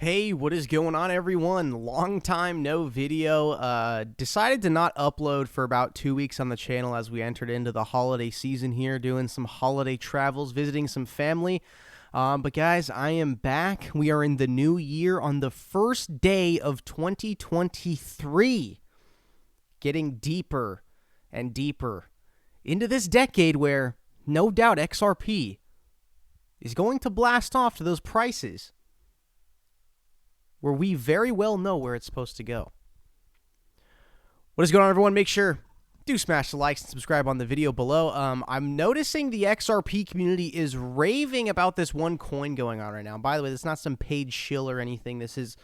Hey, what is going on, everyone? Long time no video. Decided to not upload for about 2 weeks on the channel as we entered into the holiday season here, doing some holiday travels, visiting some family. But guys, I am back. We are in the new year on the first day of 2023, getting deeper and deeper into this decade where no doubt XRP is going to blast off to those prices where we very well know where it's supposed to go. What is going on, everyone? Make sure do smash the likes and subscribe on the video below. I'm noticing the XRP community is raving about this one coin going on right now. By the way, this is not some paid shill or anything. This is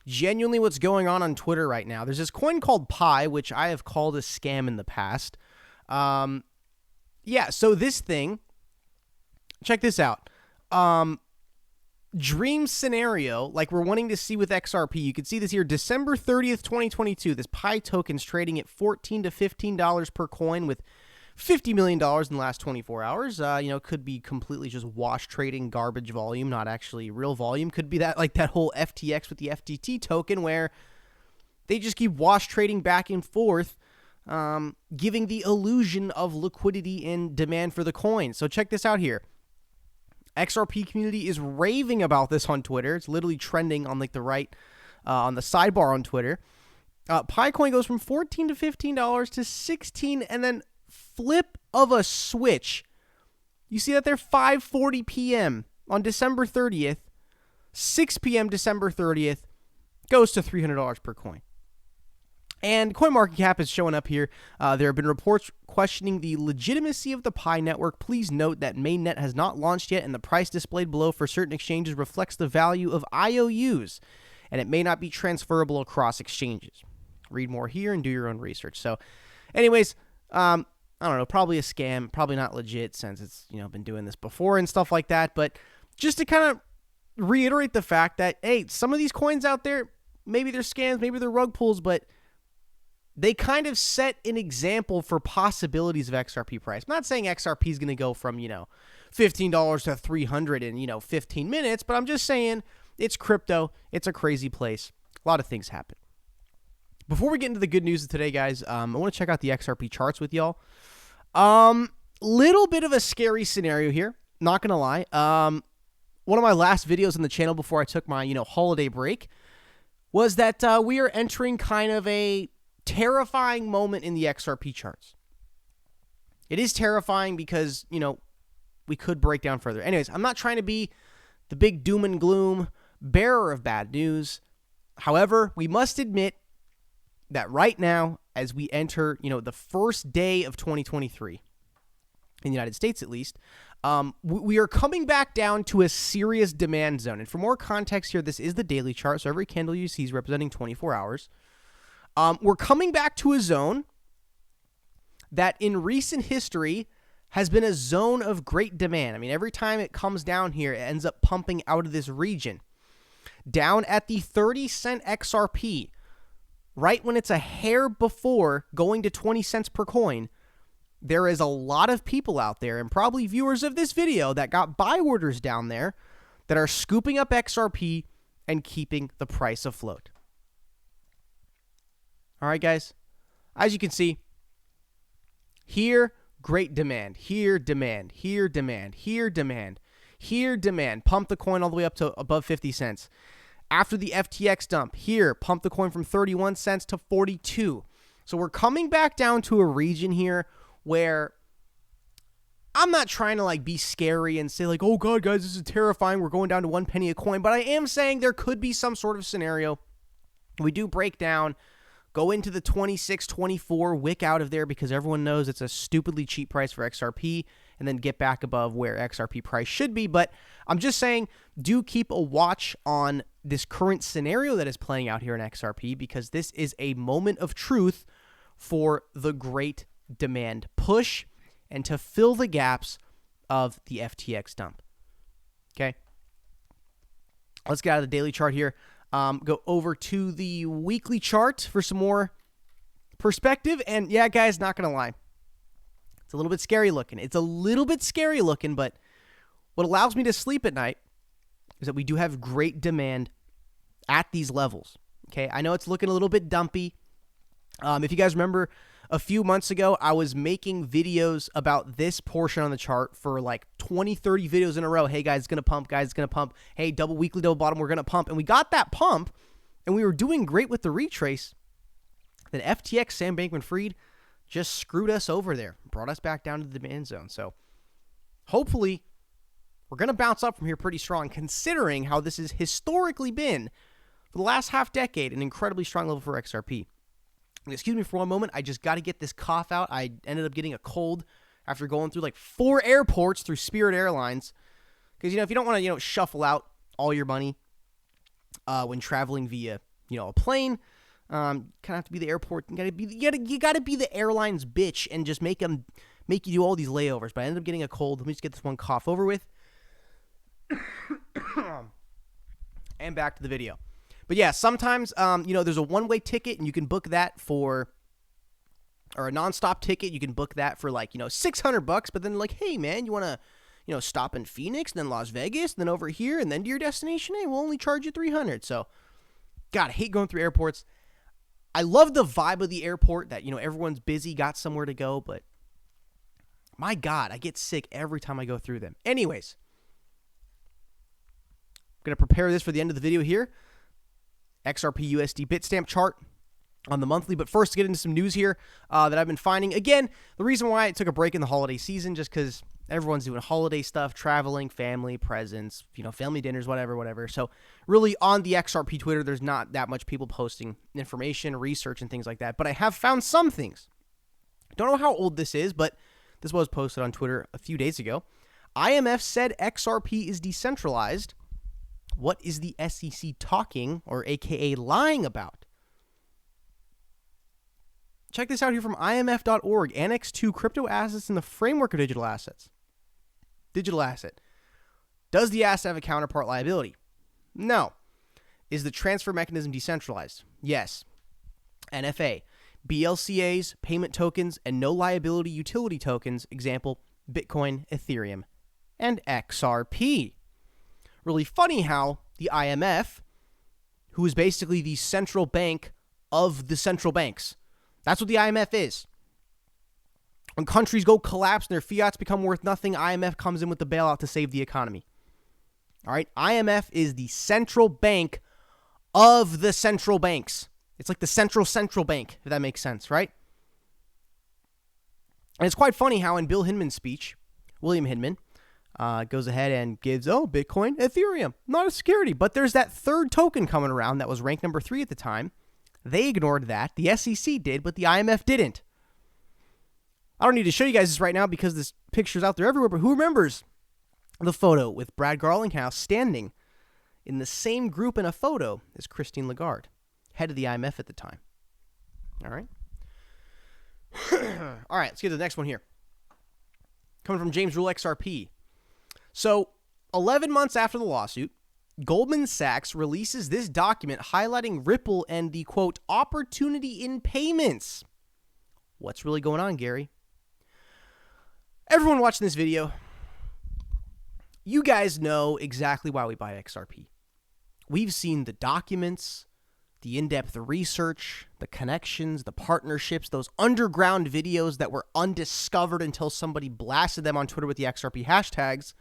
genuinely what's going on Twitter right now. There's this coin called Pi, which I have called a scam in the past. Yeah, so this thing, check this out. Dream scenario, like we're wanting to see with XRP. You can see this here, December 30th, 2022. This Pi token's trading at $14 to $15 per coin with $50 million in the last 24 hours. Could be completely just wash trading, garbage volume, not actually real volume. Could be that like that whole FTX with the FTT token where they just keep wash trading back and forth, giving the illusion of liquidity and demand for the coin. So check this out here. XRP community is raving about this on Twitter. It's literally trending on like the right, on the sidebar on Twitter. Pi coin goes from $14 to $15 to $16, and then flip of a switch. You see that there, 5:40 p.m. on December 30th, 6 p.m. December 30th, goes to $300 per coin. And CoinMarketCap is showing up here. There have been reports questioning the legitimacy of the Pi network. Please note that mainnet has not launched yet, and the price displayed below for certain exchanges reflects the value of IOUs, and it may not be transferable across exchanges. Read more here and do your own research. So, anyways, I don't know, probably a scam, probably not legit since it's been doing this before and stuff like that. But just to kind of reiterate the fact that hey, some of these coins out there, maybe they're scams, maybe they're rug pulls, but they kind of set an example for possibilities of XRP price. I'm not saying XRP is going to go from, $15 to $300 in, 15 minutes, but I'm just saying it's crypto. It's a crazy place. A lot of things happen. Before we get into the good news of today, guys, I want to check out the XRP charts with y'all. Little bit of a scary scenario here. Not going to lie. One of my last videos on the channel before I took my, holiday break was that we are entering kind of a terrifying moment in the XRP charts. It is terrifying because, we could break down further. Anyways, I'm not trying to be the big doom and gloom bearer of bad news. However, we must admit that right now, as we enter, the first day of 2023, in the United States at least, we are coming back down to a serious demand zone. And for more context here, this is the daily chart. So every candle you see is representing 24 hours. We're coming back to a zone that in recent history has been a zone of great demand. I mean, every time it comes down here, it ends up pumping out of this region. Down at the 30-cent XRP, right when it's a hair before going to 20 cents per coin, there is a lot of people out there, and probably viewers of this video, that got buy orders down there that are scooping up XRP and keeping the price afloat. All right, guys, as you can see, here, great demand, here, demand, here, demand, here, demand, here, demand, pump the coin all the way up to above 50 cents. After the FTX dump, here, pump the coin from 31 cents to 42. So we're coming back down to a region here where I'm not trying to be scary and say oh God, guys, this is terrifying. We're going down to 1 penny a coin, but I am saying there could be some sort of scenario. We do break down, go into the 26, 24, wick out of there because everyone knows it's a stupidly cheap price for XRP, and then get back above where XRP price should be. But I'm just saying, do keep a watch on this current scenario that is playing out here in XRP, because this is a moment of truth for the great demand push and to fill the gaps of the FTX dump. Okay. Let's get out of the daily chart here. Go over to the weekly chart for some more perspective. And yeah, guys, not going to lie, it's a little bit scary looking. But what allows me to sleep at night is that we do have great demand at these levels. Okay, I know it's looking a little bit dumpy. If you guys remember, a few months ago, I was making videos about this portion on the chart for like 20, 30 videos in a row. Hey, guys, it's going to pump. Guys, it's going to pump. Hey, double weekly, double bottom, we're going to pump. And we got that pump, and we were doing great with the retrace. Then FTX, Sam Bankman-Fried, just screwed us over there, brought us back down to the demand zone. So hopefully we're going to bounce up from here pretty strong, considering how this has historically been for the last half decade, an incredibly strong level for XRP. Excuse me for one moment. I just got to get this cough out. I ended up getting a cold after going through like 4 airports through Spirit Airlines. Because, if you don't want to, shuffle out all your money when traveling via, a plane, kind of have to be the airport. You got to be the airline's bitch and just make you do all these layovers. But I ended up getting a cold. Let me just get this one cough over with. And back to the video. But yeah, sometimes, there's a one-way ticket and you can book that or a nonstop ticket. You can book that for like, $600. But then like, hey man, you want to, stop in Phoenix, then Las Vegas, then over here, and then to your destination? Hey, we'll only charge you $300. So, God, I hate going through airports. I love the vibe of the airport that, everyone's busy, got somewhere to go, but my God, I get sick every time I go through them. Anyways, I'm going to prepare this for the end of the video here. XRP USD Bitstamp chart on the monthly. But first, to get into some news here that I've been finding. Again, the reason why I took a break in the holiday season, just because everyone's doing holiday stuff, traveling, family, presents, family dinners, whatever. So really on the XRP Twitter, there's not that much people posting information, research, and things like that. But I have found some things. Don't know how old this is, but this was posted on Twitter a few days ago. IMF said XRP is decentralized. What is the SEC talking, or AKA lying about? Check this out here from IMF.org. Annex 2, crypto assets in the framework of digital assets. Digital asset. Does the asset have a counterpart liability? No. Is the transfer mechanism decentralized? Yes. NFA. BLCAs, payment tokens, and no liability utility tokens, example, Bitcoin, Ethereum, and XRP. Really funny how the IMF, who is basically the central bank of the central banks, that's what the IMF is. When countries go collapse and their fiats become worth nothing, IMF comes in with the bailout to save the economy. All right, IMF is the central bank of the central banks. It's like the central bank, if that makes sense, right? And it's quite funny how in Bill Hinman's speech, William Hinman, goes ahead and gives, Bitcoin, Ethereum, not a security. But there's that third token coming around that was ranked number 3 at the time. They ignored that. The SEC did, but the IMF didn't. I don't need to show you guys this right now because this picture's out there everywhere, but who remembers the photo with Brad Garlinghouse standing in the same group in a photo as Christine Lagarde, head of the IMF at the time? All right. All right, let's get to the next one here. Coming from James Rule XRP. So, 11 months after the lawsuit, Goldman Sachs releases this document highlighting Ripple and the, quote, opportunity in payments. What's really going on, Gary? Everyone watching this video, you guys know exactly why we buy XRP. We've seen the documents, the in-depth research, the connections, the partnerships, those underground videos that were undiscovered until somebody blasted them on Twitter with the XRP hashtags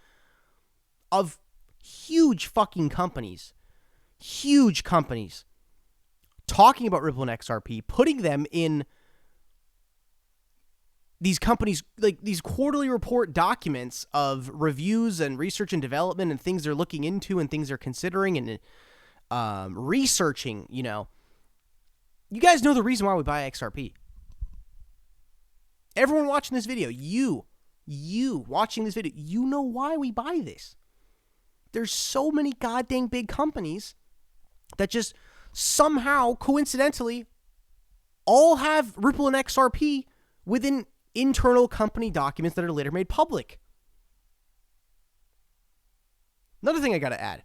of huge fucking companies, talking about Ripple and XRP, putting them in these companies, like these quarterly report documents of reviews and research and development and things they're looking into and things they're considering and researching, You guys know the reason why we buy XRP. Everyone watching this video, you watching this video, you know why we buy this. There's so many goddamn big companies that just somehow, coincidentally, all have Ripple and XRP within internal company documents that are later made public. Another thing I got to add.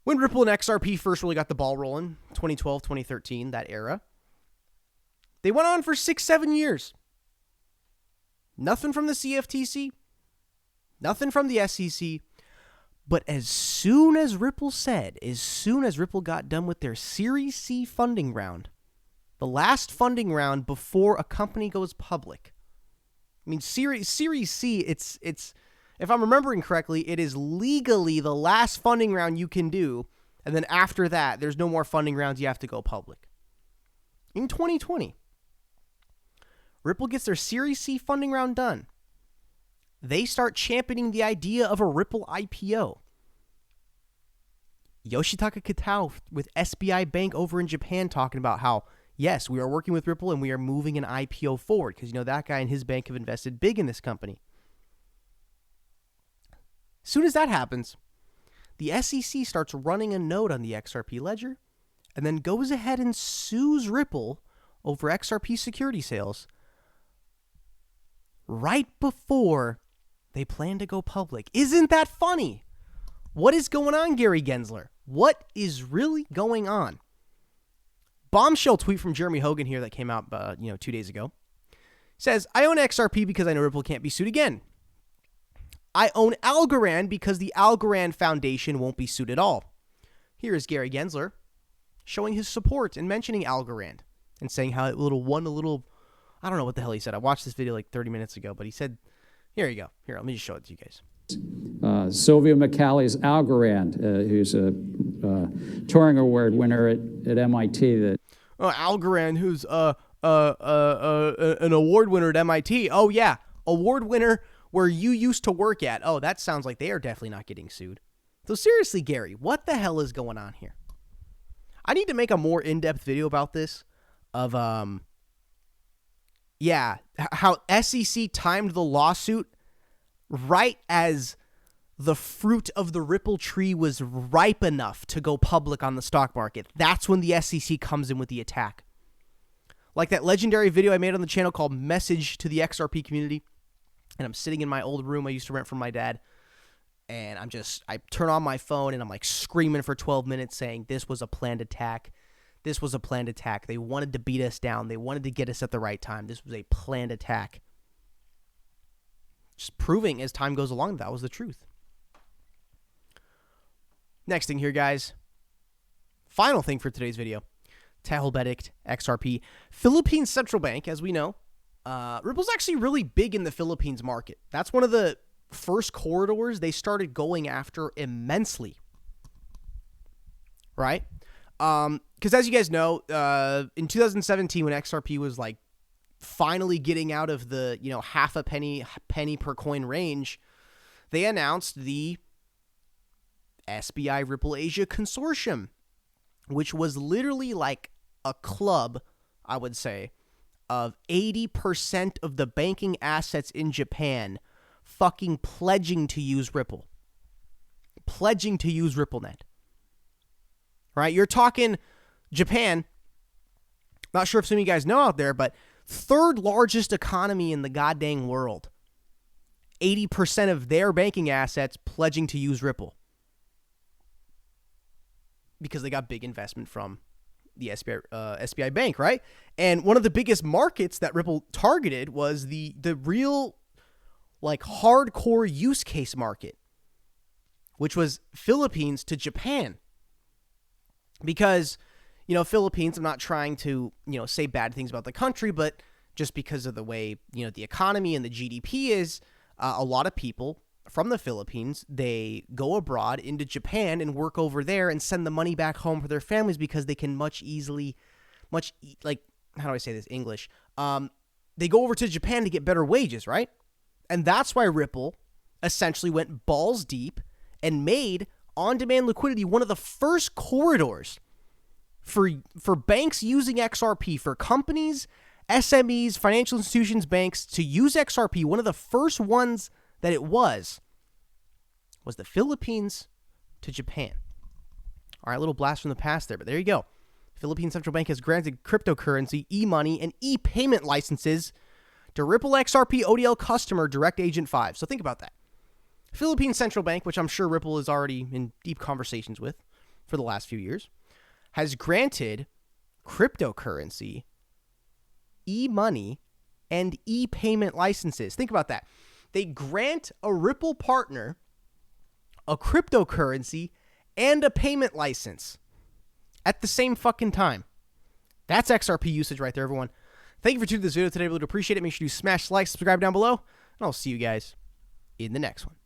When Ripple and XRP first really got the ball rolling, 2012, 2013, that era, they went on for 6-7 years. Nothing from the CFTC, nothing from the SEC, But as soon as Ripple got done with their Series C funding round, the last funding round before a company goes public. I mean, Series C, it's if I'm remembering correctly, it is legally the last funding round you can do, and then after that, there's no more funding rounds, you have to go public. In 2020, Ripple gets their Series C funding round done. They start championing the idea of a Ripple IPO. Yoshitaka Kitao with SBI Bank over in Japan talking about how, yes, we are working with Ripple and we are moving an IPO forward because, that guy and his bank have invested big in this company. As soon as that happens, the SEC starts running a note on the XRP ledger and then goes ahead and sues Ripple over XRP security sales right before they plan to go public. Isn't that funny? What is going on, Gary Gensler? What is really going on? Bombshell tweet from Jeremy Hogan here that came out 2 days ago. Says, I own XRP because I know Ripple can't be sued again. I own Algorand because the Algorand Foundation won't be sued at all. Here is Gary Gensler showing his support and mentioning Algorand and saying how it won a little, I don't know what the hell he said. I watched this video like 30 minutes ago, but he said, here you go. Here, let me just show it to you guys. Sylvia McCally's Algorand, who's a Turing Award winner at MIT. Algorand, who's an award winner at MIT. Oh, yeah. Award winner where you used to work at. Oh, that sounds like they are definitely not getting sued. So seriously, Gary, what the hell is going on here? I need to make a more in-depth video about this of, how SEC timed the lawsuit right as the fruit of the Ripple tree was ripe enough to go public on the stock market. That's when the SEC comes in with the attack. Like that legendary video I made on the channel called Message to the XRP Community. And I'm sitting in my old room I used to rent from my dad. And I turn on my phone and I'm like screaming for 12 minutes saying this was a planned attack. This was a planned attack. They wanted to beat us down. They wanted to get us at the right time. This was a planned attack. Just proving as time goes along that was the truth. Next thing here, guys. Final thing for today's video. Tahelbedict, XRP. Philippines Central Bank, as we know. Ripple's actually really big in the Philippines market. That's one of the first corridors they started going after immensely. Right? Because as you guys know, in 2017 when XRP was like finally getting out of the, half a penny per coin range, they announced the SBI Ripple Asia Consortium, which was literally like a club, I would say, of 80% of the banking assets in Japan fucking pledging to use Ripple. Pledging to use RippleNet. Right? You're talking Japan. Not sure if some of you guys know out there, but third largest economy in the goddamn world. 80% of their banking assets pledging to use Ripple. Because they got big investment from the SBI Bank, right? And one of the biggest markets that Ripple targeted was the real, like, hardcore use case market, which was Philippines to Japan. Because, Philippines, I'm not trying to, say bad things about the country, but just because of the way, the economy and the GDP is, a lot of people from the Philippines, they go abroad into Japan and work over there and send the money back home for their families because they can how do I say this English? They go over to Japan to get better wages, right? And that's why Ripple essentially went balls deep and made on-demand liquidity one of the first corridors for banks using XRP, for companies, SMEs, financial institutions, banks to use XRP. One of the first ones that it was the Philippines to Japan. All right, a little blast from the past there, but there you go. Philippine Central Bank has granted cryptocurrency, e-money, and e-payment licenses to Ripple XRP ODL customer Direct Agent 5. So think about that. Philippine Central Bank, which I'm sure Ripple is already in deep conversations with for the last few years, has granted cryptocurrency, e-money, and e-payment licenses. Think about that. They grant a Ripple partner a cryptocurrency, and a payment license at the same fucking time. That's XRP usage right there, everyone. Thank you for tuning this video today. I really appreciate it. Make sure you smash like, subscribe down below, and I'll see you guys in the next one.